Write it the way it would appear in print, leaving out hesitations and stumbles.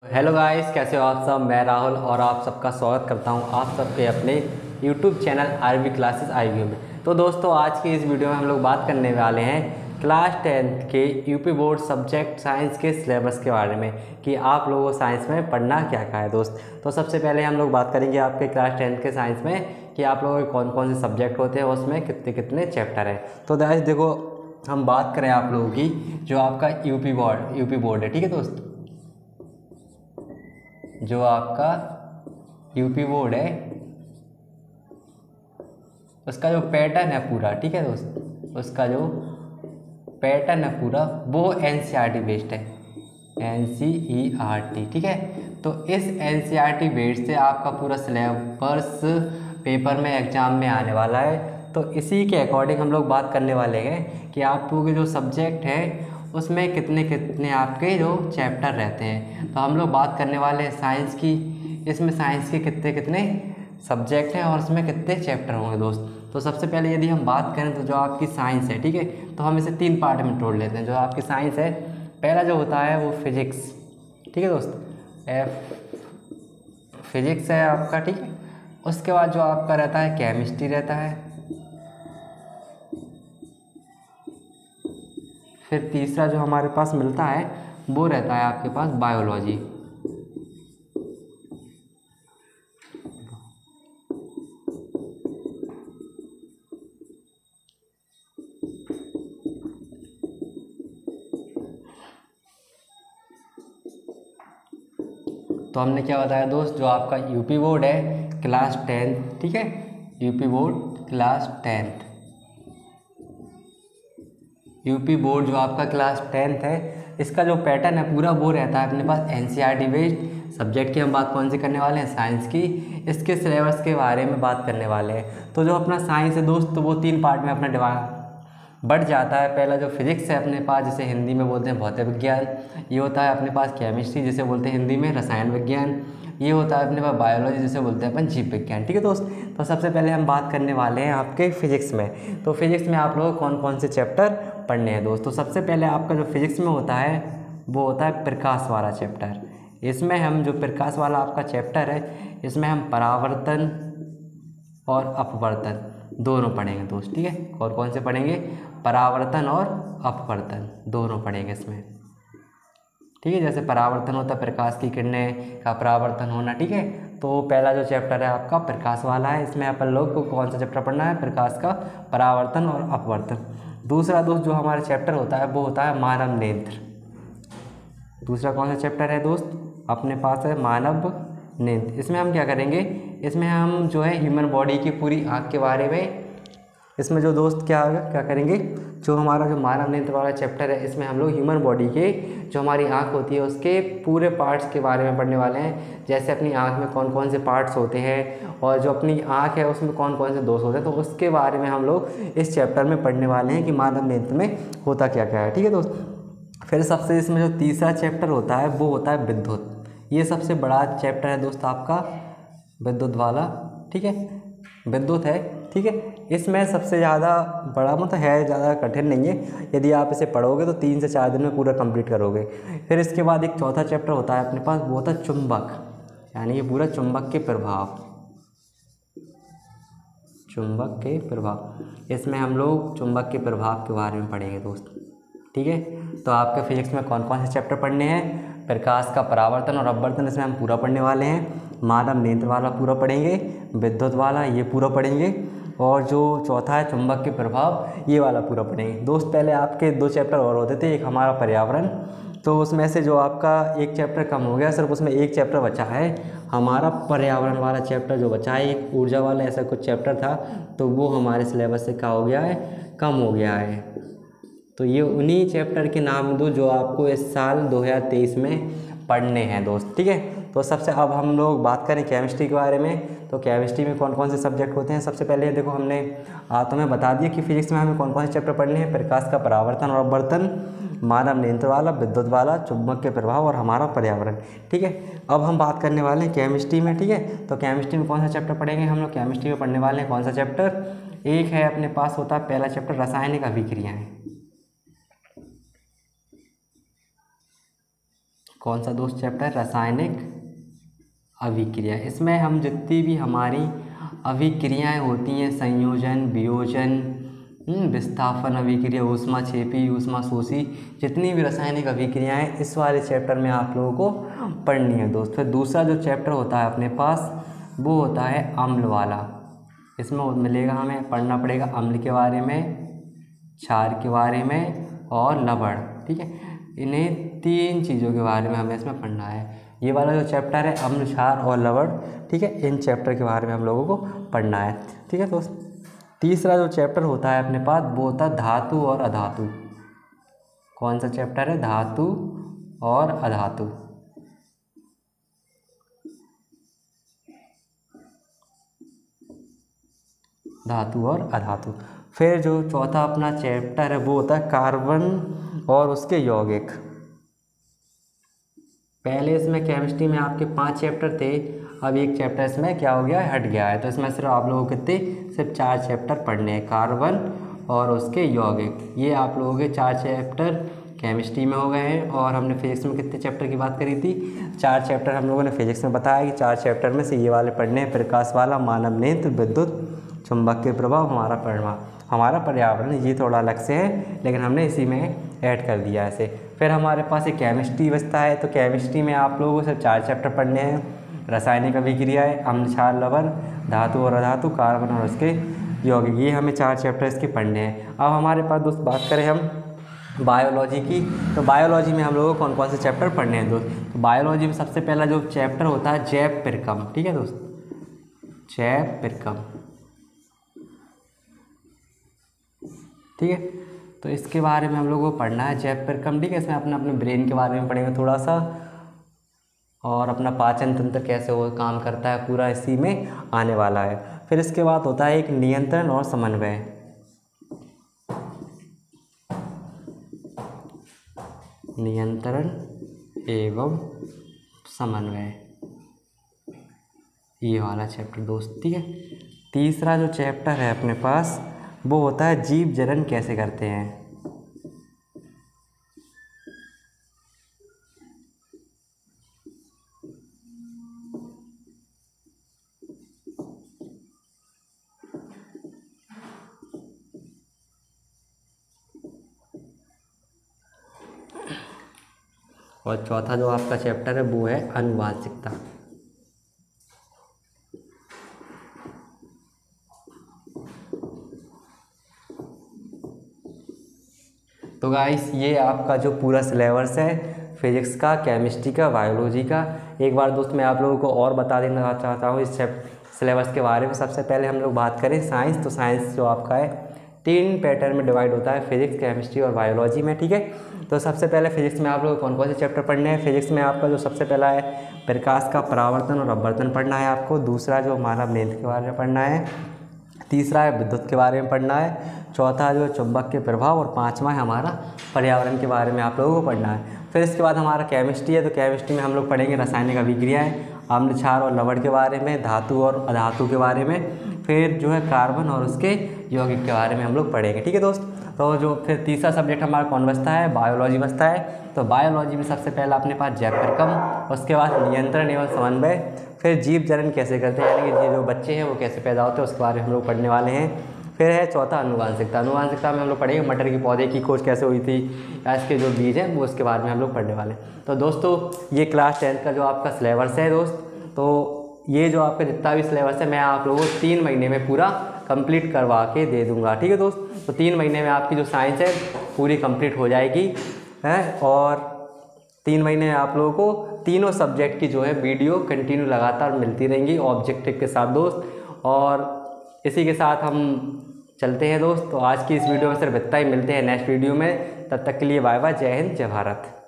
Hello guys, कैसे हो आप सब। मैं राहुल और आप सबका स्वागत करता हूं आप सबके अपने YouTube channel RV classes IVM में। तो दोस्तों, आज की इस वीडियो में हम लोग बात करने वाले हैं क्लास 10th के यूपी बोर्ड सब्जेक्ट साइंस के सिलेबस के बारे में कि आप लोगों को साइंस में पढ़ना क्या क्या है दोस्त। तो सबसे पहले हम लोग बात करेंगे आपके क्लास 10th के साइंस में कि आप लोगों के कौन कौन से सब्जेक्ट होते हैं, उसमें कितने कितने चैप्टर हैं। तो गाइस देखो, हम बात करें आप लोगों की जो आपका यूपी बोर्ड है, ठीक है दोस्त। जो आपका यूपी बोर्ड है उसका जो पैटर्न है पूरा, ठीक है दोस्त, उसका जो पैटर्न है पूरा वो एनसीईआरटी बेस्ड है, एनसीईआरटी, ठीक है। तो इस एनसीईआरटी बेस्ड से आपका पूरा सिलेबस पेपर में एग्जाम में आने वाला है। तो इसी के अकॉर्डिंग हम लोग बात करने वाले हैं कि आप लोगों के जो सब्जेक्ट है उसमें कितने कितने आपके जो चैप्टर रहते हैं। तो हम लोग बात करने वाले हैं साइंस की, इसमें साइंस के कितने कितने सब्जेक्ट हैं और उसमें कितने चैप्टर होंगे दोस्त। तो सबसे पहले यदि हम बात करें तो जो आपकी साइंस है, ठीक है, तो हम इसे 3 पार्ट में तोड़ लेते हैं। जो आपकी साइंस है, पहला जो होता है वो फिजिक्स, ठीक है दोस्त, फिजिक्स है आपका, ठीक है। उसके बाद जो आपका रहता है केमिस्ट्री रहता है। फिर तीसरा जो हमारे पास मिलता है वो रहता है आपके पास बायोलॉजी। तो हमने क्या बताया दोस्त, जो आपका यूपी बोर्ड है क्लास 10th, ठीक है, UP board class 10th, UP board जो आपका क्लास 10th है, इसका जो पैटर्न है पूरा वो रहता है अपने पास एनसीईआरटी बेस्ड। सब्जेक्ट की हम बात कौन सी करने वाले हैं, साइंस की। इसके सिलेबस के बारे में बात करने वाले हैं। तो जो अपना साइंस है दोस्त, तो वो 3 पार्ट में अपना डिवाइड बढ़ जाता है। पहला जो फिजिक्स है अपने पास, जिसे हिंदी में बोलते हैं भौतिक विज्ञान। ये होता है अपने पास केमिस्ट्री, जिसे बोलते हैं हिंदी में रसायन विज्ञान। ये होता है अपने पास बायोलॉजी, जिसे बोलते हैं अपन जीव विज्ञान, ठीक है दोस्त। तो सबसे पहले हम बात करने वाले हैं आपके फिजिक्स में। तो फिजिक्स में आप लोग कौन कौन से चैप्टर पढ़ने हैं दोस्त। तो सबसे पहले आपका जो फिजिक्स में होता है वो होता है प्रकाश वाला चैप्टर। इसमें हम जो प्रकाश वाला आपका चैप्टर है, इसमें हम परावर्तन और अपवर्तन दोनों पढ़ेंगे दोस्त, ठीक है। और कौन से पढ़ेंगे, परावर्तन और अपवर्तन दोनों पढ़ेंगे इसमें, ठीक है। जैसे परावर्तन होता है प्रकाश की किरणें का परावर्तन होना, ठीक है। तो पहला जो चैप्टर है आपका प्रकाश वाला है, इसमें अपन लोग को कौन सा चैप्टर पढ़ना है, प्रकाश का परावर्तन और अपवर्तन। दूसरा दोस्त जो हमारा चैप्टर होता है वो होता है मानव नेत्र। दूसरा कौन सा चैप्टर है दोस्त, अपने पास है मानव नेत्र। इसमें हम क्या करेंगे, इसमें हम जो है ह्यूमन बॉडी की पूरी आँख के बारे में, इसमें जो दोस्त क्या करेंगे, जो हमारा जो मानव नेत्र वाला चैप्टर है, इसमें हम लोग ह्यूमन बॉडी के जो हमारी आँख होती है उसके पूरे पार्ट्स के बारे में पढ़ने वाले हैं। जैसे अपनी आँख में कौन कौन से पार्ट्स होते हैं और जो अपनी आँख है उसमें कौन कौन से दोष होते हैं, तो उसके बारे में हम लोग इस चैप्टर में पढ़ने वाले हैं कि मानव नेत्र में होता क्या क्या है, ठीक है दोस्त। फिर सबसे इसमें जो तीसरा चैप्टर होता है वो होता है विद्युत। ये सबसे बड़ा चैप्टर है दोस्त आपका, विद्युत वाला, ठीक है, विद्युत है, ठीक है। इसमें सबसे ज़्यादा बड़ा मतलब है, ज़्यादा कठिन नहीं है। यदि आप इसे पढ़ोगे तो 3 से 4 दिन में पूरा कंप्लीट करोगे। फिर इसके बाद एक चौथा चैप्टर होता है अपने पास, वो होता है चुंबक, यानी ये पूरा चुंबक के प्रभाव, चुंबक के प्रभाव। इसमें हम लोग चुंबक के प्रभाव के बारे में पढ़ेंगे दोस्त, ठीक है। तो आपके फिजिक्स में कौन कौन से चैप्टर पढ़ने हैं, प्रकाश का परावर्तन और अपवर्तन, इसमें हम पूरा पढ़ने वाले हैं। मानव नेत्र वाला पूरा पढ़ेंगे, विद्युत वाला ये पूरा पढ़ेंगे, और जो चौथा है चुंबक के प्रभाव, ये वाला पूरा पढ़ेंगे दोस्त। पहले आपके 2 चैप्टर और होते थे, एक हमारा पर्यावरण, तो उसमें से जो आपका एक चैप्टर कम हो गया, सिर्फ उसमें एक चैप्टर बचा है हमारा पर्यावरण वाला चैप्टर जो बचा है। एक ऊर्जा वाला ऐसा कुछ चैप्टर था, तो वो हमारे सिलेबस से क्या हो गया है, कम हो गया है। तो ये उन्हीं चैप्टर के नाम दो जो आपको इस साल 2023 में पढ़ने हैं दोस्त, ठीक है। तो सबसे अब हम लोग बात करें केमिस्ट्री के बारे में। तो केमिस्ट्री में कौन कौन से सब्जेक्ट होते हैं, सबसे पहले देखो हमने तुम्हें बता दिया कि फिजिक्स में हमें कौन कौन से चैप्टर पढ़ने हैं, प्रकाश का परावर्तन और अपवर्तन, मानव नेत्र वाला, विद्युत वाला, चुंबक के प्रभाव और हमारा पर्यावरण, ठीक है। अब हम बात करने वाले हैं केमिस्ट्री में, ठीक है। तो केमिस्ट्री में कौन सा चैप्टर पढ़ेंगे हम लोग, केमिस्ट्री में पढ़ने वाले हैं कौन सा चैप्टर, एक है अपने पास होता है पहला चैप्टर रासायनिक अभिक्रियाएँ। कौन सा दोस्त चैप्टर? रासायनिक अभिक्रिया। इसमें हम जितनी भी हमारी अभिक्रियाएं होती हैं, संयोजन, वियोजन, विस्थापन अभिक्रिया, ऊष्माक्षेपी, ऊष्माशोषी, जितनी भी रासायनिक अभिक्रियाएं इस वाले चैप्टर में आप लोगों को पढ़नी है दोस्त। फिर दूसरा जो चैप्टर होता है अपने पास वो होता है अम्ल वाला। इसमें मिलेगा, हमें पढ़ना पड़ेगा अम्ल के बारे में, क्षार के बारे में और लवण। ठीक है, इन्हें 3 चीज़ों के बारे में हमें इसमें पढ़ना है। ये वाला जो चैप्टर है अम्ल, क्षार और लवण, ठीक है, इन चैप्टर के बारे में हम लोगों को पढ़ना है। ठीक है दोस्त। तीसरा जो चैप्टर होता है अपने पास वो होता है धातु और अधातु। कौन सा चैप्टर है? धातु और अधातु। धातु और अधातु। फिर जो चौथा अपना चैप्टर है वो होता है कार्बन और उसके यौगिक। पहले इसमें केमिस्ट्री में आपके 5 चैप्टर थे, अब एक चैप्टर इसमें क्या हो गया है? हट गया है। तो इसमें सिर्फ आप लोगों को कितने? सिर्फ 4 चैप्टर पढ़ने हैं, कार्बन और उसके यौगिक। ये आप लोगों के 4 चैप्टर केमिस्ट्री में हो गए हैं। और हमने फिजिक्स में कितने चैप्टर की बात करी थी? 4 चैप्टर हम लोगों ने फिजिक्स में बताया कि 4 चैप्टर में से ये वाले पढ़ने हैं, प्रकाश वाला, मानव नेत्र, विद्युत चुंबकीय प्रभाव, हमारा पर्यावरण। ये थोड़ा अलग से है लेकिन हमने इसी में ऐड कर दिया ऐसे। फिर हमारे पास एक केमिस्ट्री बचता है, तो केमिस्ट्री में आप लोगों को सिर्फ 4 चैप्टर पढ़ने हैं, रासायनिक अभिक्रियाएं, अम्ल, क्षार, लवण, धातु और अधातु, कार्बन और उसके यौगिक। ये हमें 4 चैप्टर इसके पढ़ने हैं। अब हमारे पास दोस्त बात करें हम बायोलॉजी की, तो बायोलॉजी में हम लोगों को कौन कौन से चैप्टर पढ़ने हैं दोस्त? तो बायोलॉजी में सबसे पहला जो चैप्टर होता है जैव प्रक्रम। ठीक है दोस्त, जैव प्रक्रम। ठीक है, तो इसके बारे में हम लोगों को पढ़ना है जैव प्रक्रम। ठीक है, इसमें अपने ब्रेन के बारे में पढ़ेंगे थोड़ा सा, और अपना पाचन तंत्र कैसे वो काम करता है पूरा इसी में आने वाला है। फिर इसके बाद होता है एक नियंत्रण और समन्वय। नियंत्रण एवं समन्वय, ये वाला चैप्टर दोस्त। ठीक है, तीसरा जो चैप्टर है अपने पास वो होता है जीव जनन कैसे करते हैं। और चौथा जो आपका चैप्टर है वो है आनुवांशिकता। तो गाइस ये आपका जो पूरा सिलेबस है फिजिक्स का, केमिस्ट्री का, बायोलॉजी का। एक बार दोस्त मैं आप लोगों को और बता देना चाहता हूँ इस सिलेबस के बारे में। सबसे पहले हम लोग बात करें साइंस, तो साइंस जो आपका है 3 पैटर्न में डिवाइड होता है, फिजिक्स, केमिस्ट्री और बायोलॉजी में। ठीक है, तो सबसे पहले फिजिक्स में आप लोग कौन कौन से चैप्टर पढ़ने हैं? फिजिक्स में आपका जो सबसे पहला है प्रकाश का परावर्तन और अपवर्तन पढ़ना है आपको। दूसरा जो मानव नेत्र के बारे में पढ़ना है। तीसरा है विद्युत के बारे में पढ़ना है। चौथा जो चुंबक के प्रभाव, और 5वां है हमारा पर्यावरण के बारे में आप लोगों को पढ़ना है। फिर इसके बाद हमारा केमिस्ट्री है, तो केमिस्ट्री में हम लोग पढ़ेंगे रासायनिक अभिक्रियाएं, अम्ल, क्षार और लवण के बारे में, धातु और अधातु के बारे में। फिर जो है कार्बन और उसके यौगिक के बारे में हम लोग पढ़ेंगे। ठीक है दोस्त, तो जो फिर तीसरा सब्जेक्ट हमारा कौन बचता है? बायोलॉजी बचता है। तो बायोलॉजी में सबसे पहला अपने पास जैव प्रक्रम, उसके बाद नियंत्रण एवं समन्वय, फिर जीव जनन कैसे करते हैं, यानी कि जो बच्चे हैं वो कैसे पैदा होते हैं उसके बारे में हम लोग पढ़ने वाले हैं। फिर है चौथा अनुवांशिकता। अनुवांशिकता में हम लोग पढ़ेंगे मटर के पौधे की खोज कैसे हुई थी, या इसके जो बीज हैं वो उसके बारे में हम लोग पढ़ने वाले हैं। तो दोस्तों ये क्लास 10th का जो आपका सिलेबस है दोस्त, तो ये जो आपका जितना भी सिलेबस है मैं आप लोगों को 3 महीने में पूरा कंप्लीट करवा के दे दूंगा। ठीक है दोस्त, तो 3 महीने में आपकी जो साइंस है पूरी कंप्लीट हो जाएगी है, और 3 महीने में आप लोगों को तीनों सब्जेक्ट की जो है वीडियो कंटिन्यू लगातार मिलती रहेंगी ऑब्जेक्टिव के साथ दोस्त। और इसी के साथ हम चलते हैं दोस्त। तो आज की इस वीडियो में सिर्फ इतना ही, मिलते हैं नेक्स्ट वीडियो में। तब तक के लिए बाय बाय, जय हिंद, जय भारत।